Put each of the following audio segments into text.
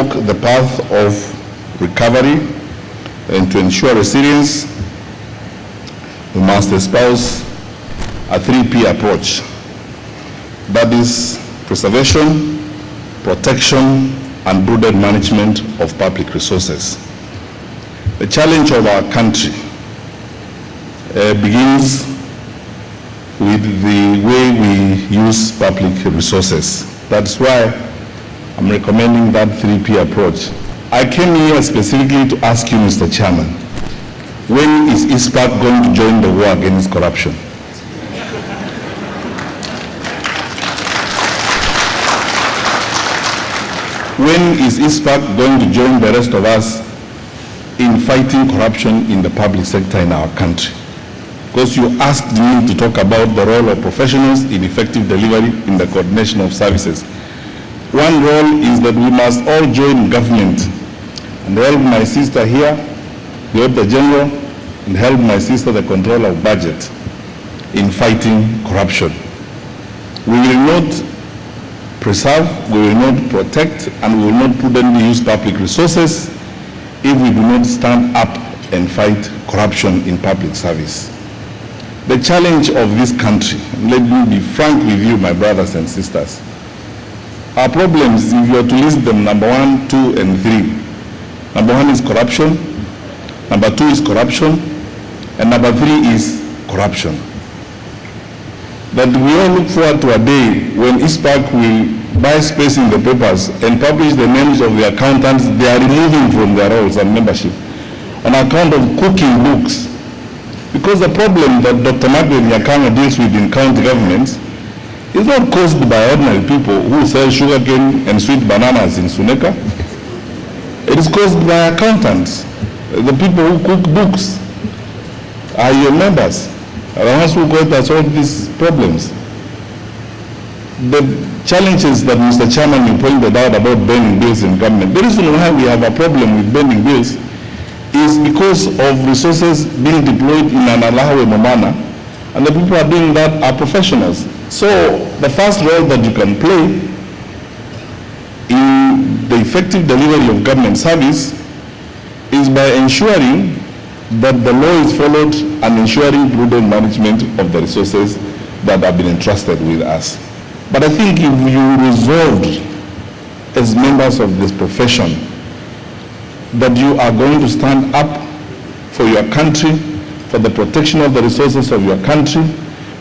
walk the path of recovery and to ensure resilience, we must espouse a 3P approach. That is preservation, protection, and prudent management of public resources. The challenge of our country begins with the way we use public resources. That's why I'm recommending that 3P approach. I came here specifically to ask you, Mr. Chairman, when is ISPAC going to join the war against corruption? When is ISPAC going to join the rest of us in fighting corruption in the public sector in our country? Because you asked me to talk about the role of professionals in effective delivery in the coordination of services. One role is that we must all join government and help my sister here, the Auditor General, and help my sister, the Controller of Budget, in fighting corruption. We will not preserve, we will not protect, and we will not prudently use public resources if we do not stand up and fight corruption in public service. The challenge of this country, let me be frank with you, my brothers and sisters. Our problems, if you are to list them, number 1, 2, and 3. Number 1 is corruption, number 2 is corruption, and number 3 is corruption. That we all look forward to a day when ISPAC will buy space in the papers and publish the names of the accountants they are removing from their roles and membership on account of cooking books. Because the problem that Dr. Margaret Nyakanga deals with in county governments is not caused by ordinary people who sell sugarcane and sweet bananas in Suneka. It is caused by accountants. The people who cook books are your members, are the ones who go to solve these problems. The challenges that Mr. Chairman you pointed out about burning bills in government, the reason why we have a problem with burning bills is because of resources being deployed in an allowable manner, and the people who are doing that are professionals. So the first role that you can play in the effective delivery of government service is by ensuring that the law is followed and ensuring prudent management of the resources that have been entrusted with us. But I think if you resolved as members of this profession that you are going to stand up for your country, for the protection of the resources of your country,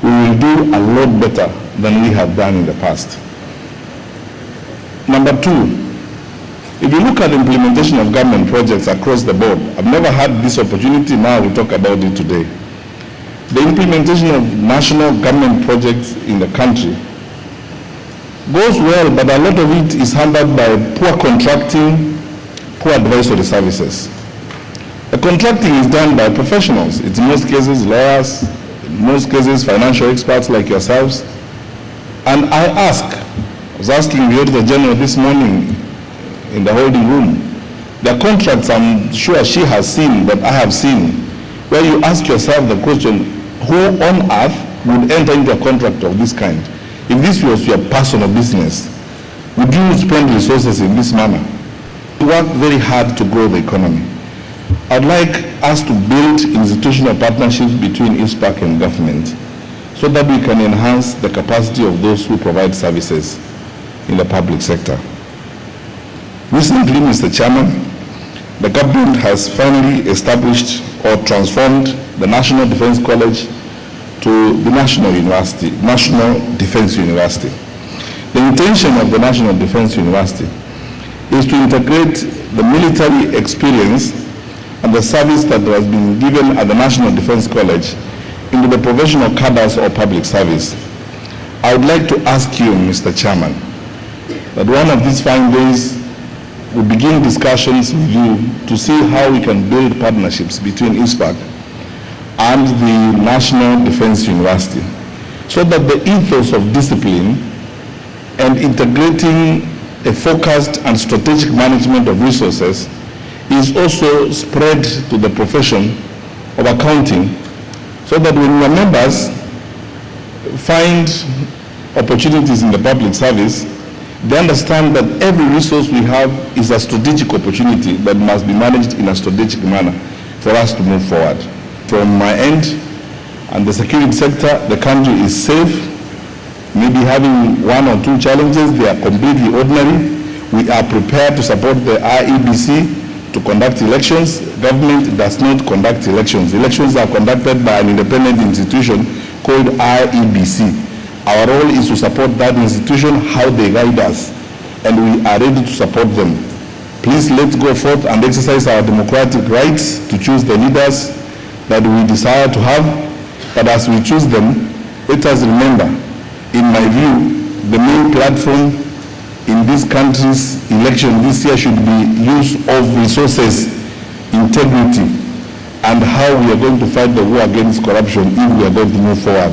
we will do a lot better than we have done in the past. Number 2, if you look at the implementation of government projects across the board, I've never had this opportunity, now we'll talk about it today. The implementation of national government projects in the country goes well, but a lot of it is hampered by poor contracting, poor advisory services. The contracting is done by professionals. It's in most cases lawyers, in most cases financial experts like yourselves. And I was asking the Auditor General this morning in the holding room, the contracts I'm sure she has seen, that I have seen, where you ask yourself the question, who on earth would enter into a contract of this kind? If this was your personal business, would you spend resources in this manner? We work very hard to grow the economy. I'd like us to build institutional partnerships between ISPAC and government so that we can enhance the capacity of those who provide services in the public sector. Recently, Mr. Chairman, the government has finally established or transformed the National Defense College to the National Defense University. The intention of the National Defense University is to integrate the military experience and the service that has been given at the National Defense College into the professional cadres or public service. I would like to ask you, Mr. Chairman, that one of these fine days we begin discussions with you to see how we can build partnerships between ISPAC and the National Defense University, so that the ethos of discipline and integrating a focused and strategic management of resources is also spread to the profession of accounting, so that when your members find opportunities in the public service, They understand that every resource we have is a strategic opportunity that must be managed in a strategic manner for us to move forward. From my end and the security sector, the country is safe. Maybe having one or two challenges, they are completely ordinary. We are prepared to support the IEBC to conduct elections. Government does not conduct elections. Elections are conducted by an independent institution called IEBC. Our role is to support that institution, how they guide us, and we are ready to support them. Please let's go forth and exercise our democratic rights to choose the leaders that we desire to have. But as we choose them, let us remember, in my view, the main platform in this country's election this year should be use of resources, integrity, and how we are going to fight the war against corruption if we are going to move forward.